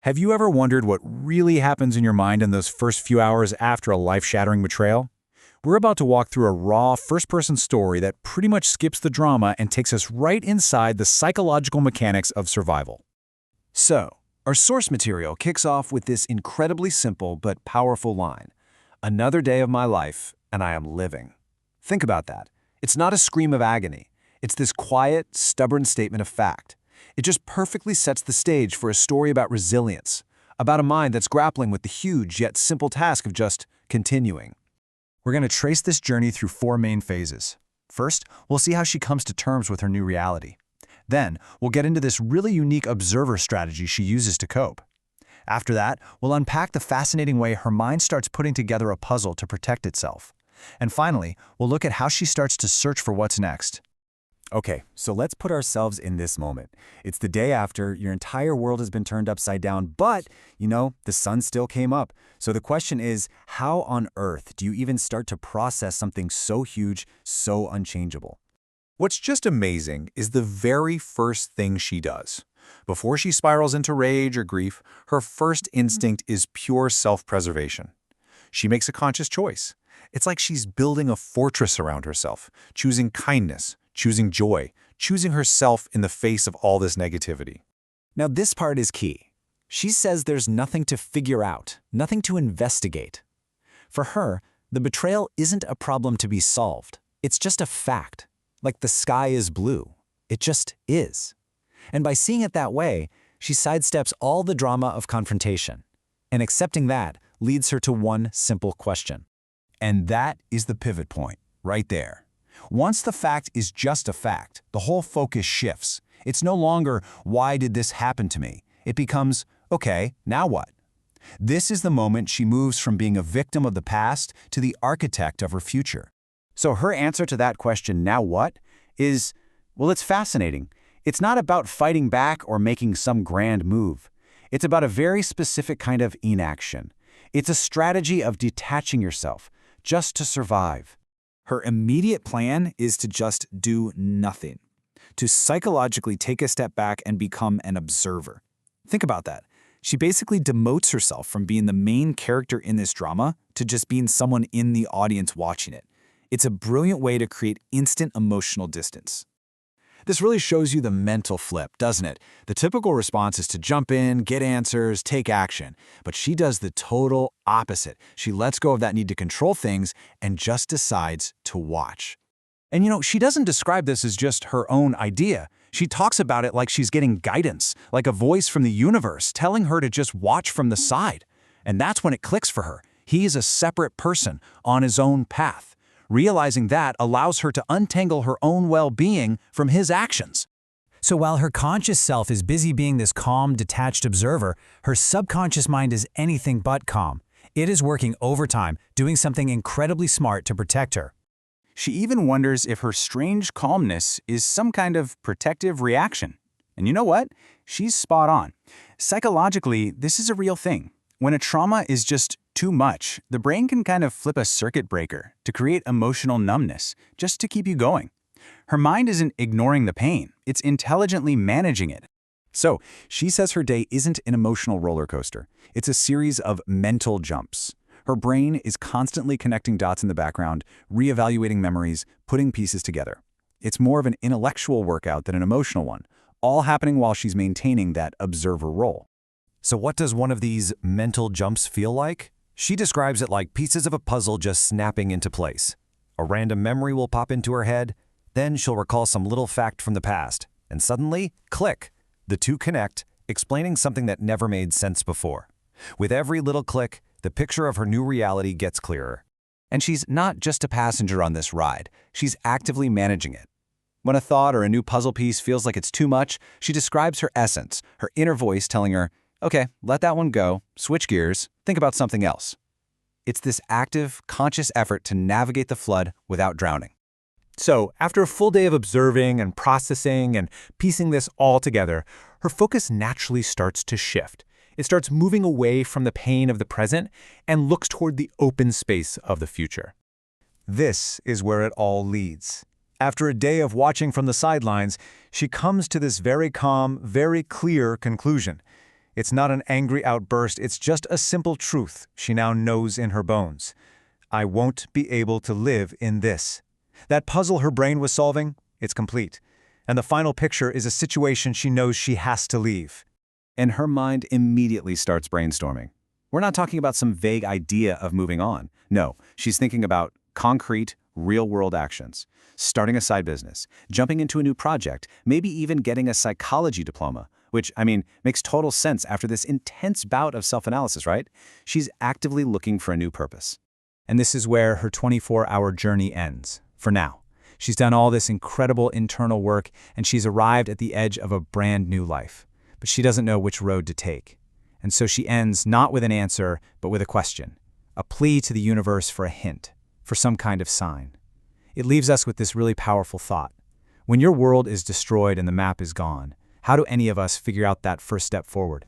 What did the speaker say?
Have you ever wondered what really happens in your mind in those first few hours after a life-shattering betrayal? We're about to walk through a raw, first-person story that pretty much skips the drama and takes us right inside the psychological mechanics of survival. So, our source material kicks off with this incredibly simple but powerful line. Another day of my life, and I am living. Think about that. It's not a scream of agony. It's this quiet, stubborn statement of fact. It just perfectly sets the stage for a story about resilience, about a mind that's grappling with the huge yet simple task of just continuing. We're going to trace this journey through four main phases. First, we'll see how she comes to terms with her new reality. Then, we'll get into this really unique observer strategy she uses to cope. After that, we'll unpack the fascinating way her mind starts putting together a puzzle to protect itself. And finally, we'll look at how she starts to search for what's next. Okay, so let's put ourselves in this moment. It's the day after, your entire world has been turned upside down, but, the sun still came up. So the question is, how on earth do you even start to process something so huge, so unchangeable? What's just amazing is the very first thing she does. Before she spirals into rage or grief, her first instinct is pure self-preservation. She makes a conscious choice. It's like she's building a fortress around herself, choosing kindness, choosing joy, choosing herself in the face of all this negativity. Now this part is key. She says there's nothing to figure out, nothing to investigate. For her, the betrayal isn't a problem to be solved. It's just a fact. Like the sky is blue. It just is. And by seeing it that way, she sidesteps all the drama of confrontation. And accepting that leads her to one simple question. And that is the pivot point, right there. Once the fact is just a fact, the whole focus shifts. It's no longer, why did this happen to me? It becomes, okay, now what? This is the moment she moves from being a victim of the past to the architect of her future. So her answer to that question, now what, is, well, it's fascinating. It's not about fighting back or making some grand move. It's about a very specific kind of inaction. It's a strategy of detaching yourself, just to survive. Her immediate plan is to just do nothing, to psychologically take a step back and become an observer. Think about that. She basically demotes herself from being the main character in this drama to just being someone in the audience watching it. It's a brilliant way to create instant emotional distance. This really shows you the mental flip, doesn't it? The typical response is to jump in, get answers, take action. But she does the total opposite. She lets go of that need to control things and just decides to watch. And she doesn't describe this as just her own idea. She talks about it like she's getting guidance, like a voice from the universe telling her to just watch from the side. And that's when it clicks for her. He is a separate person on his own path. Realizing that allows her to untangle her own well-being from his actions. So while her conscious self is busy being this calm, detached observer, her subconscious mind is anything but calm. It is working overtime, doing something incredibly smart to protect her. She even wonders if her strange calmness is some kind of protective reaction. And you know what? She's spot on. Psychologically, this is a real thing. When a trauma is just too much, the brain can kind of flip a circuit breaker to create emotional numbness, just to keep you going. Her mind isn't ignoring the pain, it's intelligently managing it. So, she says her day isn't an emotional roller coaster. It's a series of mental jumps. Her brain is constantly connecting dots in the background, reevaluating memories, putting pieces together. It's more of an intellectual workout than an emotional one, all happening while she's maintaining that observer role. So what does one of these mental jumps feel like? She describes it like pieces of a puzzle just snapping into place. A random memory will pop into her head, then she'll recall some little fact from the past, and suddenly, click! The two connect, explaining something that never made sense before. With every little click, the picture of her new reality gets clearer. And she's not just a passenger on this ride, she's actively managing it. When a thought or a new puzzle piece feels like it's too much, she describes her essence, her inner voice telling her, okay, let that one go, switch gears, think about something else. It's this active, conscious effort to navigate the flood without drowning. So, after a full day of observing and processing and piecing this all together, her focus naturally starts to shift. It starts moving away from the pain of the present and looks toward the open space of the future. This is where it all leads. After a day of watching from the sidelines, she comes to this very calm, very clear conclusion. It's not an angry outburst, it's just a simple truth she now knows in her bones. I won't be able to live in this. That puzzle her brain was solving, it's complete. And the final picture is a situation she knows she has to leave. And her mind immediately starts brainstorming. We're not talking about some vague idea of moving on. No, she's thinking about concrete, real-world actions. Starting a side business, jumping into a new project, maybe even getting a psychology diploma, which, makes total sense after this intense bout of self-analysis, right? She's actively looking for a new purpose. And this is where her 24-hour journey ends, for now. She's done all this incredible internal work, and she's arrived at the edge of a brand new life. But she doesn't know which road to take. And so she ends not with an answer, but with a question, a plea to the universe for a hint, for some kind of sign. It leaves us with this really powerful thought. When your world is destroyed and the map is gone, how do any of us figure out that first step forward?